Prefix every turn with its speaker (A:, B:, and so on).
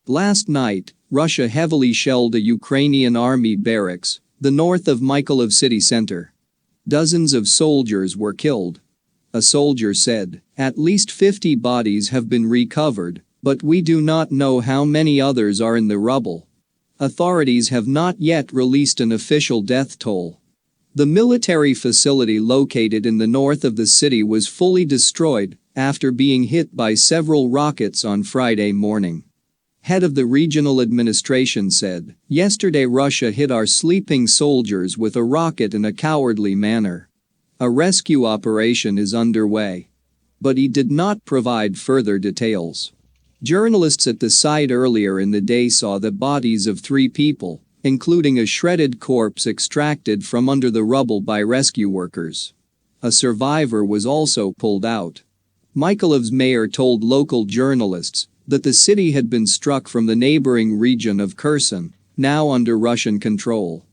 A: Last night, Russia heavily shelled a Ukrainian Army barracks, the north of Mykolaiv city center. Dozens of soldiers were killed. A soldier said, "At least 50 bodies have been recovered, but we do not know how many others are in the rubble." Authorities have not yet released an official death toll. The military facility located in the north of the city was fully destroyed after being hit by several rockets on Friday morning. Head of the regional administration said, "Yesterday Russia hit our sleeping soldiers with a rocket in a cowardly manner. A rescue operation is underway." But he did not provide further details. Journalists at the site earlier in the day saw the bodies of 3 people, including a shredded corpse extracted from under the rubble by rescue workers. A survivor was also pulled out. Mykolaiv's mayor told local journalists that the city had been struck from the neighboring region of Kherson, now under Russian control.